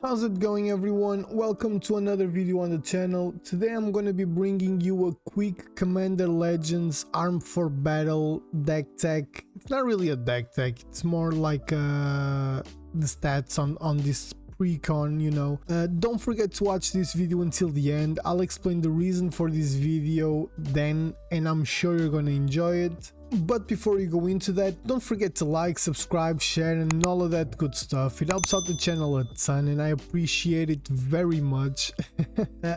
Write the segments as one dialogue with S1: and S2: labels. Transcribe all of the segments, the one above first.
S1: How's it going, everyone? Welcome to another video on the channel. Today I'm going to be bringing you a quick Commander Legends Arm For Battle deck tech. It's not really a deck tech, it's more like the stats on this precon, you know. Don't forget to watch this video until the end. I'll explain the reason for this video then, and I'm sure you're going to enjoy it. But before you go into that, don't forget to like, subscribe, share and all of that good stuff. It helps out the channel a ton and I appreciate it very much.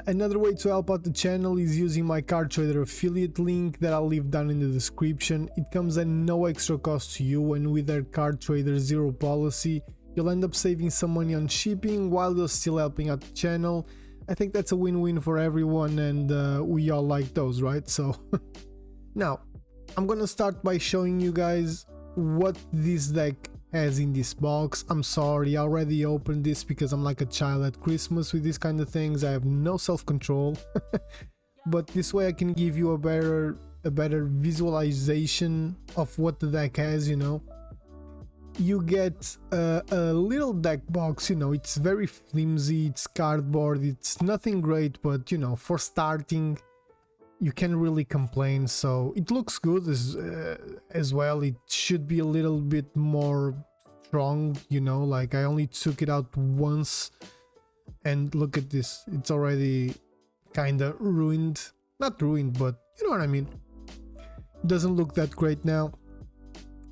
S1: Another way to help out the channel is using my card trader affiliate link that I'll leave down in the description. It comes at no extra cost to you, and with their card trader zero policy, you'll end up saving some money on shipping while you're still helping out the channel. I think that's a win-win for everyone, and we all like those, right? So now I'm gonna start by showing you guys what this deck has in this box. I'm sorry, I already opened this because I'm like a child at Christmas with these kind of things. I have no self-control. But this way I can give you a better visualization of what the deck has, you know. You get a little deck box, you know. It's very flimsy, it's cardboard, it's nothing great, but you know, for starting you can't really complain. So it looks good as well. It should be a little bit more strong, you know. Like, I only took it out once and look at this, it's already kind of ruined. Not ruined, but you know what I mean. It doesn't look that great now.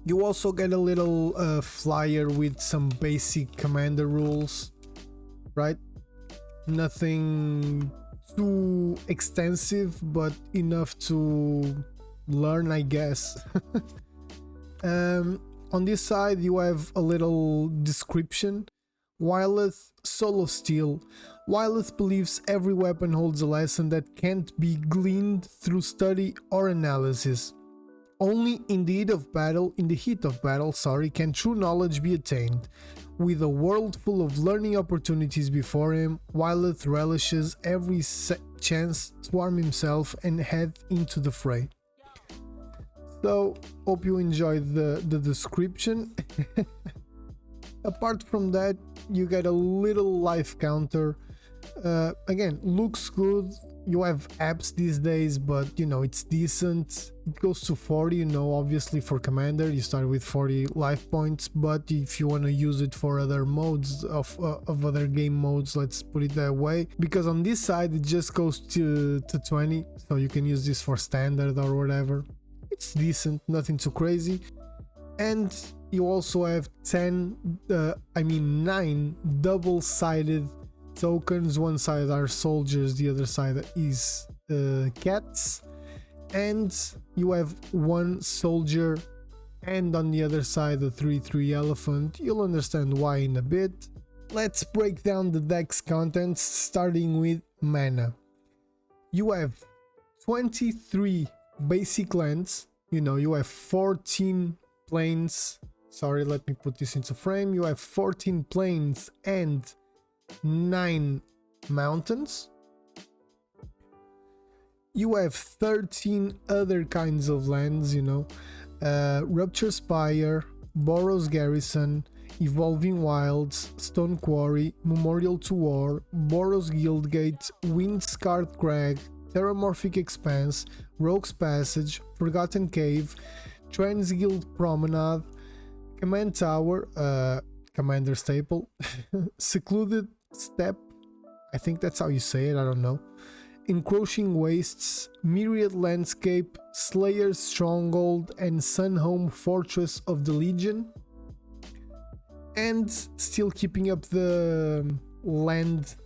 S1: You also get a little flyer with some basic commander rules, right? Nothing too extensive, but enough to learn, I guess. On this side you have a little description. Wyleth, Soul of Steel. Wyleth believes every weapon holds a lesson that can't be gleaned through study or analysis. Only in the heat of battle, can true knowledge be attained. With a world full of learning opportunities before him, Wyleth relishes every chance to arm himself and head into the fray. So, hope you enjoyed the description. Apart from that, you get a little life counter. Again, looks good. You have apps these days, but you know, it's decent. It goes to 40, you know. Obviously for commander you start with 40 life points, but if you want to use it for other modes of other game modes, let's put it that way, because on this side it just goes to 20, so you can use this for standard or whatever. It's decent, nothing too crazy. And you also have 9 double-sided tokens. One side are soldiers, the other side is cats, and you have one soldier and on the other side a 3/3 elephant. You'll understand why in a bit. Let's break down the deck's contents, starting with mana. You have 23 basic lands, you know. You have 14 plains. Sorry, let me put this into frame. You have 14 plains and 9 mountains. You have 13 other kinds of lands, you know. Rupture Spire, Boros Garrison, Evolving Wilds, Stone Quarry, Memorial to War, Boros Guildgate, Windscarred Crag, Terramorphic Expanse, Rogue's Passage, Forgotten Cave, Transguild Promenade, Command Tower, Commander Staple, Secluded Step, I think that's how you say it, I don't know, Encroaching Wastes, Myriad Landscape, Slayer's Stronghold, and Sunhome Fortress of the Legion. And still keeping up the land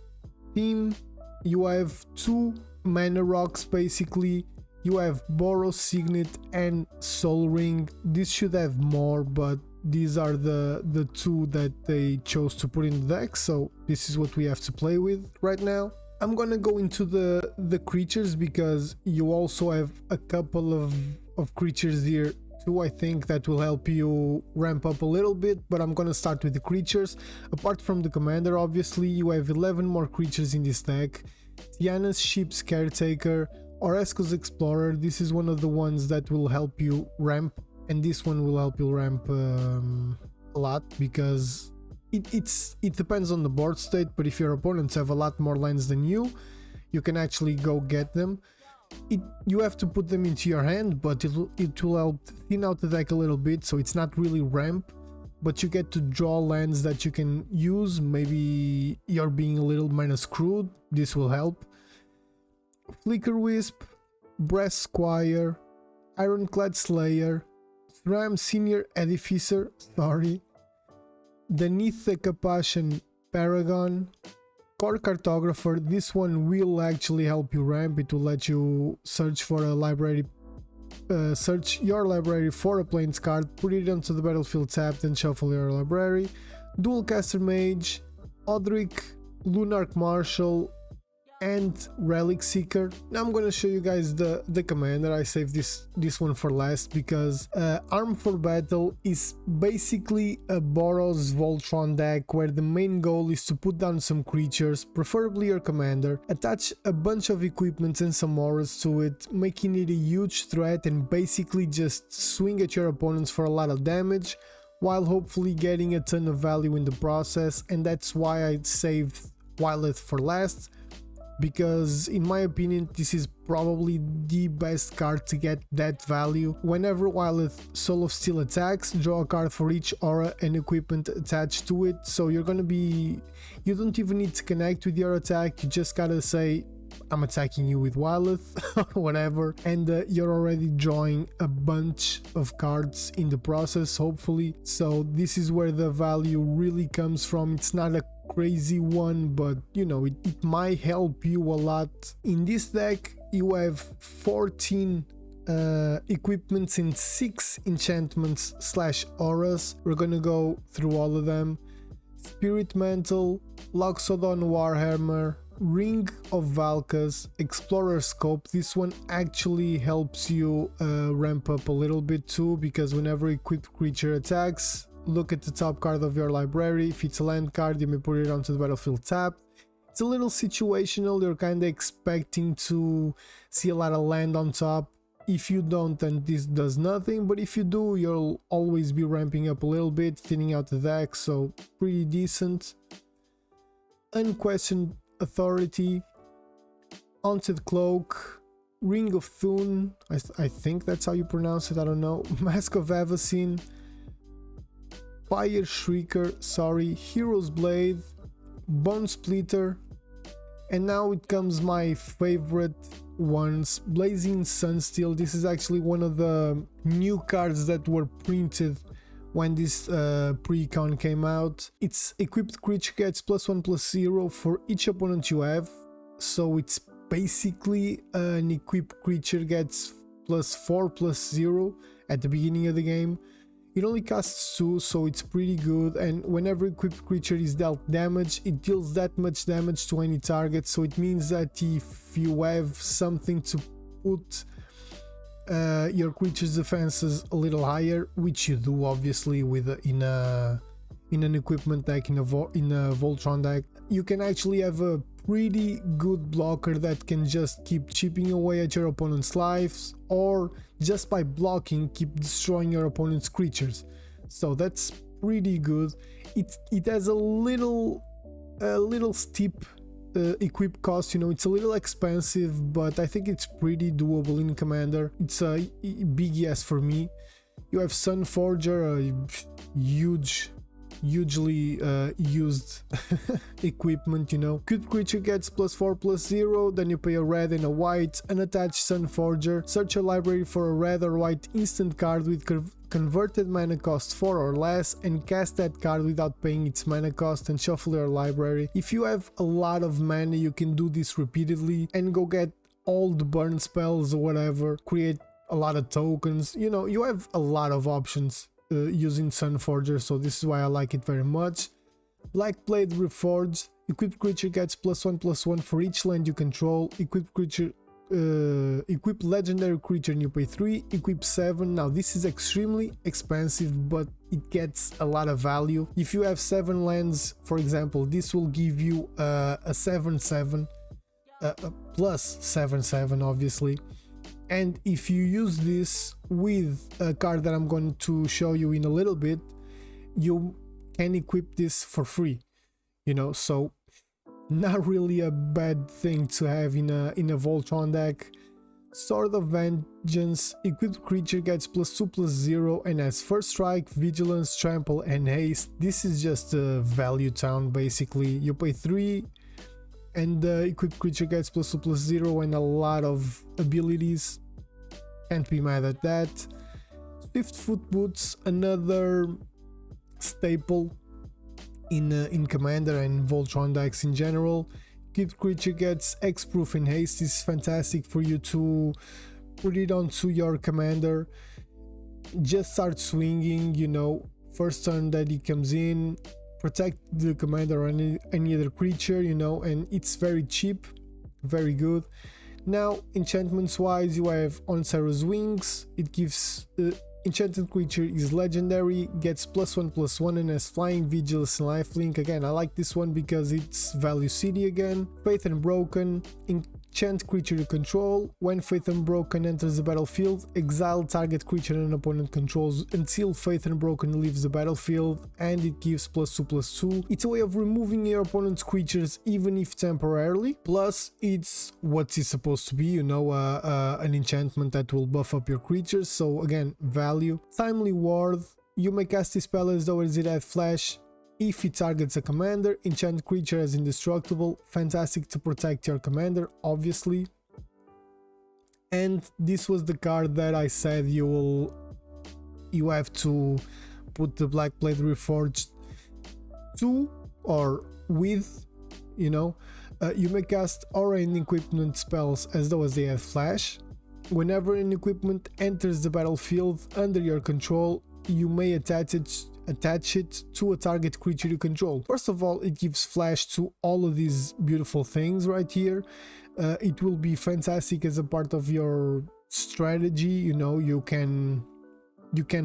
S1: theme, you have 2 mana rocks basically. You have Boros Signet and Soul Ring. This should have more, but these are the 2 that they chose to put in the deck, so this is what we have to play with right now. I'm gonna go into the creatures because you also have a couple of creatures here too, I think, that will help you ramp up a little bit, but I'm gonna start with the creatures. Apart from the commander, obviously, you have 11 more creatures in this deck. Tiana's Ship's Caretaker, Oresco's Explorer. This is one of the ones that will help you ramp, and this one will help you ramp a lot because it depends on the board state, but if your opponents have a lot more lands than you can actually go get them. You have to put them into your hand, but it will help thin out the deck a little bit, so it's not really ramp, but you get to draw lands that you can use. Maybe you're being a little mana screwed, this will help. Flicker Wisp, Brass Squire, Ironclad Slayer, Ram Senior Edificer, Beneath the Capashen Paragon, Core Cartographer. This one will actually help you ramp. It will let you search for a library, search your library for a Plains card, put it onto the battlefield tapped and shuffle your library. Dualcaster Mage, Odric, Lunarch Marshal, and Relic Seeker. Now I'm gonna show you guys the commander. I saved this one for last because Arm for Battle is basically a Boros Voltron deck where the main goal is to put down some creatures, preferably your commander, attach a bunch of equipments and some auras to it, making it a huge threat, and basically just swing at your opponents for a lot of damage while hopefully getting a ton of value in the process. And that's why I saved Wyleth for last, because in my opinion this is probably the best card to get that value. Whenever Wyleth Soul of Steel attacks, draw a card for each aura and equipment attached to it, so you don't even need to connect with your attack, you just gotta say I'm attacking you with Wyleth or whatever, and you're already drawing a bunch of cards in the process, hopefully. So this is where the value really comes from. It's not a crazy one, but you know, it might help you a lot. In this deck you have 14 equipments and 6 enchantments / auras. We're gonna go through all of them. Spirit Mantle, Loxodon Warhammer, Ring of Valkas, Explorer Scope. This one actually helps you ramp up a little bit too, because whenever equipped creature attacks, look at the top card of your library. If it's a land card, you may put it onto the battlefield tapped. It's a little situational, you're kind of expecting to see a lot of land on top. If you don't, then this does nothing, but if you do, you'll always be ramping up a little bit, thinning out the deck, so pretty decent. Unquestioned Authority, Haunted Cloak, Ring of Thune, I think that's how you pronounce it, I don't know, Mask of Avacyn, Fire Shrieker, Hero's Blade, Bone Splitter, and now it comes my favorite ones, Blazing Sunsteel. This is actually one of the new cards that were printed when this precon came out. It's equipped creature gets +1/+0 for each opponent you have, so it's basically an equipped creature gets +4/+0 at the beginning of the game. It only costs 2, so it's pretty good, and whenever equipped creature is dealt damage, it deals that much damage to any target, so it means that if you have something to put your creature's defenses a little higher, which you do obviously with in an equipment deck, in a Voltron deck, you can actually have a pretty good blocker that can just keep chipping away at your opponent's lives, or just by blocking keep destroying your opponent's creatures. So that's pretty good. It has a little steep equip cost, you know, it's a little expensive, but I think it's pretty doable in Commander. It's a big yes for me. You have Sunforger, a hugely used equipment, you know. Cute creature gets +4/+0, then you pay a red and a white, unattached Sunforger, search your library for a red or white instant card with converted mana cost 4 or less, and cast that card without paying its mana cost and shuffle your library. If you have a lot of mana, you can do this repeatedly and go get all the burn spells or whatever, create a lot of tokens, you know, you have a lot of options using Sunforger, so this is why I like it very much. Black Blade Reforged, equipped creature gets +1/+1 for each land you control. Equip legendary creature and you pay 3, equip 7. Now this is extremely expensive, but it gets a lot of value. If you have 7 lands, for example, this will give you a 7/7, +7/7 obviously. And if you use this with a card that I'm going to show you in a little bit, you can equip this for free, you know, so not really a bad thing to have in a Voltron deck. Sword of Vengeance, equipped creature gets +2/+0 and has first strike, vigilance, trample and haste. This is just a value town basically. You pay 3 and the equipped creature gets +2/+0 and a lot of abilities. Can't be mad at that. Swift Foot Boots, another staple in Commander and Voltron decks in general. Equipped creature gets X-Proof and haste. This is fantastic for you to put it onto your commander. Just start swinging, you know, first turn that he comes in, protect the commander or any other creature, you know, and it's very cheap, very good. Now, enchantments wise, you have On Sarah's Wings. It gives enchanted creature is legendary, gets +1/+1 and has flying, vigilance and lifelink. Again, I like this one because it's value city again. Faith Unbroken, enchant creature you control. When Faith Unbroken enters the battlefield, exile target creature an opponent controls until Faith Unbroken leaves the battlefield, and it gives +2/+2. It's a way of removing your opponent's creatures even if temporarily, plus it's what it's supposed to be, you know, an enchantment that will buff up your creatures, so again, value. Timely Ward, you may cast this spell as though it had flash. If it targets a commander, enchant creature as indestructible. Fantastic to protect your commander, obviously. And this was the card that I said you have to put the Black Blade Reforged to or with, you know. You may cast aura and equipment spells as though they have flash. Whenever an equipment enters the battlefield under your control, you may attach it to a target creature you control. First of all, it gives flash to all of these beautiful things right here. It will be fantastic as a part of your strategy, you know. You can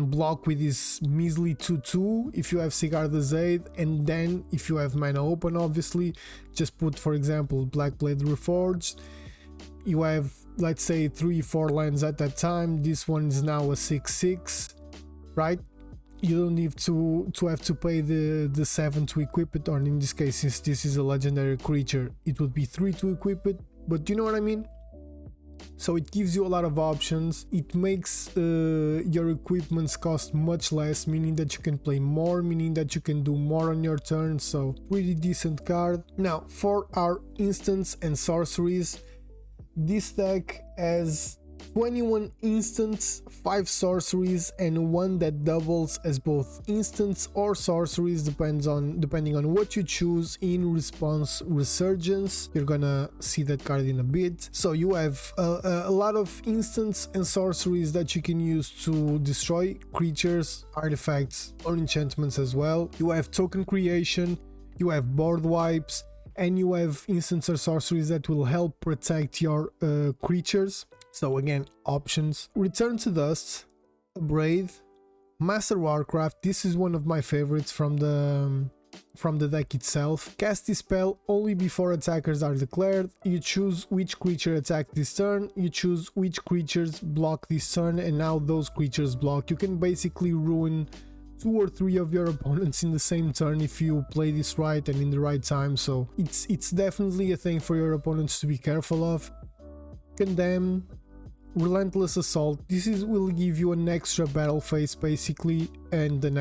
S1: block with this measly 2/2 if you have Sigarda's Aid, and then if you have mana open, obviously just put, for example, Black Blade Reforged. You have, let's say, 3-4 lands at that time. This one is now a 6/6, right? You don't need to have to pay the 7 to equip it, or in this case, since this is a legendary creature, it would be 3 to equip it, but you know what I mean? So it gives you a lot of options. It makes your equipments cost much less, meaning that you can play more, meaning that you can do more on your turn, so pretty decent card. Now, for our instants and sorceries, this deck has 21 instants, 5 sorceries, and 1 that doubles as both instants or sorceries, depending on what you choose in Response Resurgence. You're gonna see that card in a bit. So you have a lot of instants and sorceries that you can use to destroy creatures, artifacts, or enchantments as well. You have token creation, you have board wipes, and you have instants or sorceries that will help protect your creatures. So again, options. Return to Dust, Braid, Master Warcraft. This is one of my favorites from the deck itself. Cast this spell only before attackers are declared. You choose which creature attack this turn, you choose which creatures block this turn, and now those creatures block. You can basically ruin 2 or 3 of your opponents in the same turn if you play this right and in the right time, so it's definitely a thing for your opponents to be careful of. Condemn, Relentless Assault. This will give you an extra battle phase basically, and an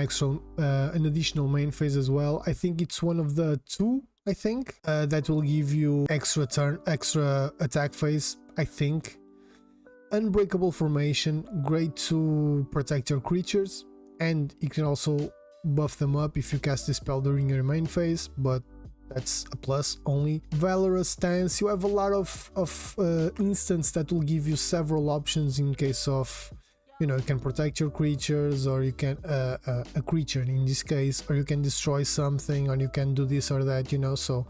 S1: additional main phase as well. I think it's one of the 2, I think, that will give you extra attack phase, I think. Unbreakable Formation, great to protect your creatures, and you can also buff them up if you cast this spell during your main phase, but that's a plus only. Valorous Stance, you have a lot of instants that will give you several options in case of, you know, you can protect your creatures, or you can a creature in this case, or you can destroy something, or you can do this or that, you know. So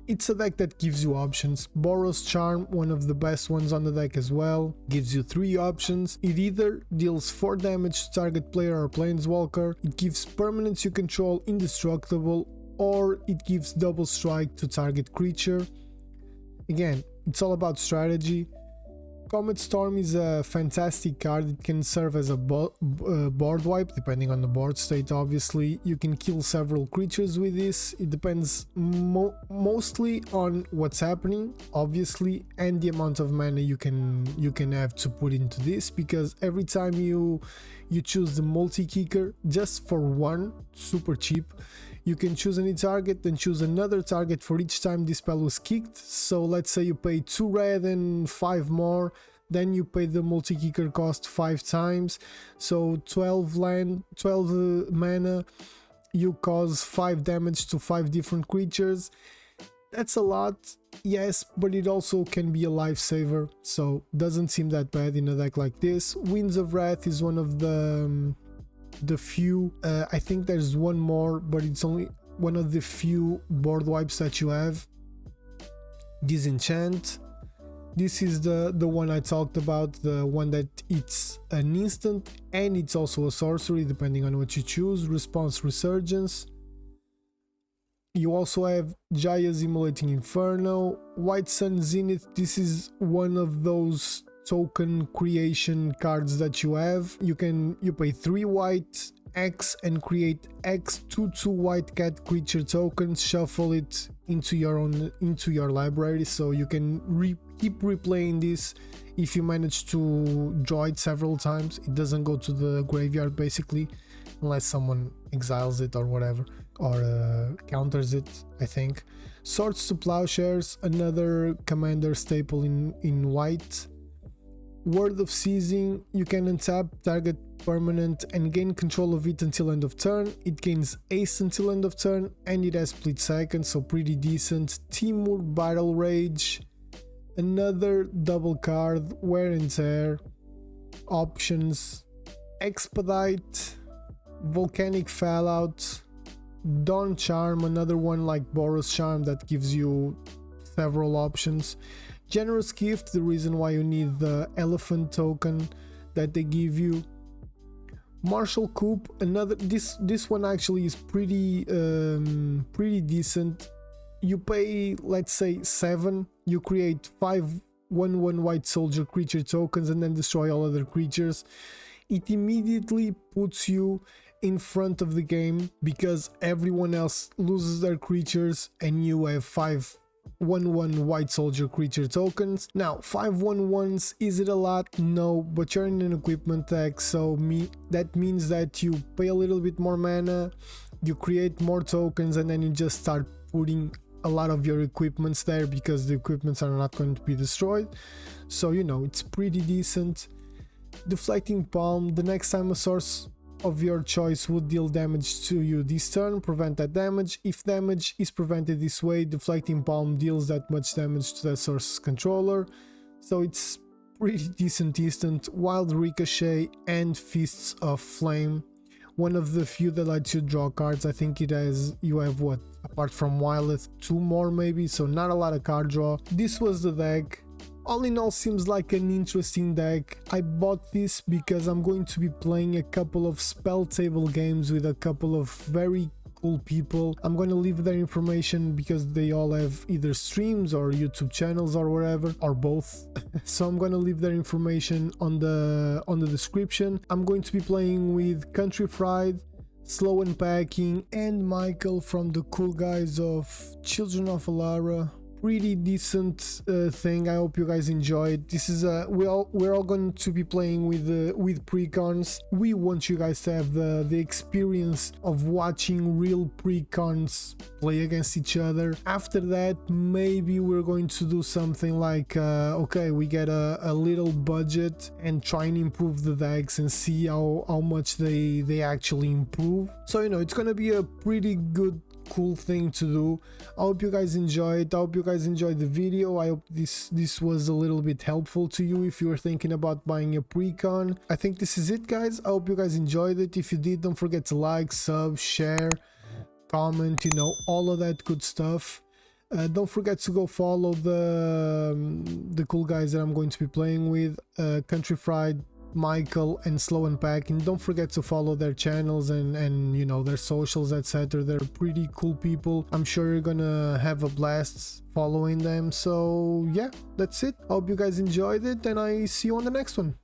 S1: it's a deck that gives you options. Boros Charm, one of the best ones on the deck as well, gives you 3 options. It either deals 4 damage to target player or planeswalker, it gives permanents you control indestructible, or it gives double strike to target creature. Again, it's all about strategy. Comet Storm is a fantastic card. It can serve as a board wipe, depending on the board state. Obviously, you can kill several creatures with this. It depends mostly on what's happening, obviously, and the amount of mana you can have to put into this, because every time you choose the multi-kicker, just for one, super cheap, you can choose any target, then choose another target for each time this spell was kicked. So let's say you pay 2 red and 5 more, then you pay the multi-kicker cost 5 times, so 12 mana, you cause 5 damage to 5 different creatures. That's a lot, yes, but it also can be a lifesaver, so doesn't seem that bad in a deck like this. Winds of Wrath is one of the few, I think there's one more, but it's only one of the few board wipes that you have. Disenchant, this is the one I talked about, the one that it's an instant and it's also a sorcery depending on what you choose. Response Resurgence. You also have Jaya's Immolating Inferno. White Sun Zenith, this is one of those token creation cards that you have. You pay 3 white X and create X 2/2 white cat creature tokens, shuffle it into your library, so you can keep replaying this. If you manage to draw it several times, it doesn't go to the graveyard basically, unless someone exiles it or whatever, or counters it, I think. Swords to Plowshares, another commander staple in white. Word of Seizing, you can untap target permanent and gain control of it until end of turn. It gains haste until end of turn and it has split second, so pretty decent. Timur Battle Rage, another double card. Wear and Tear. Options: Expedite, Volcanic Fallout, Dawn Charm, another one like Boros Charm that gives you several options. Generous Gift, the reason why you need the elephant token that they give you. Martial Coup, another, this one actually is pretty decent. You pay, let's say 7, you create 5 1/1 white soldier creature tokens and then destroy all other creatures. It immediately puts you in front of the game because everyone else loses their creatures and you have 5 1/1 white soldier creature tokens. Now 5 1/1s, is it a lot? No, but you're in an equipment deck, so that means that you pay a little bit more mana, you create more tokens, and then you just start putting a lot of your equipments there because the equipments are not going to be destroyed. So you know, it's pretty decent. Deflecting Palm, the next time a source of your choice would deal damage to you this turn, prevent that damage. If damage is prevented this way, Deflecting Palm deals that much damage to that source's controller, so it's pretty decent instant. Wild Ricochet and Fists of Flame, one of the few that lets you draw cards. I think it has, you have what, apart from Wyleth, 2 more maybe, so not a lot of card draw. This was the deck. All in all, seems like an interesting deck. I bought this because I'm going to be playing a couple of spell table games with a couple of very cool people. I'm going to leave their information because they all have either streams or YouTube channels or whatever, or both. So I'm going to leave their information on the description. I'm going to be playing with CountryFried, SlowUnpacking, and Maechael from the cool guys of Children of Alara. Pretty decent thing. I hope you guys enjoyed. This is we're all going to be playing with precons. We want you guys to have the experience of watching real precons play against each other. After that, maybe we're going to do something like okay, we get a little budget and try and improve the decks and see how much they actually improve. So you know, it's gonna be a pretty good, cool thing to do. I hope you guys enjoyed. I hope you guys enjoyed the video. I hope this was a little bit helpful to you if you were thinking about buying a precon. I think this is it, guys. I hope you guys enjoyed it. If you did, don't forget to like, sub, share, comment, you know, all of that good stuff. Don't forget to go follow the cool guys that I'm going to be playing with. CountryFried Maechael and SlowUnpacking. Don't forget to follow their channels and you know, their socials, etc. They're pretty cool people. I'm sure you're gonna have a blast following them. So yeah, that's it. Hope you guys enjoyed it, and I see you on the next one.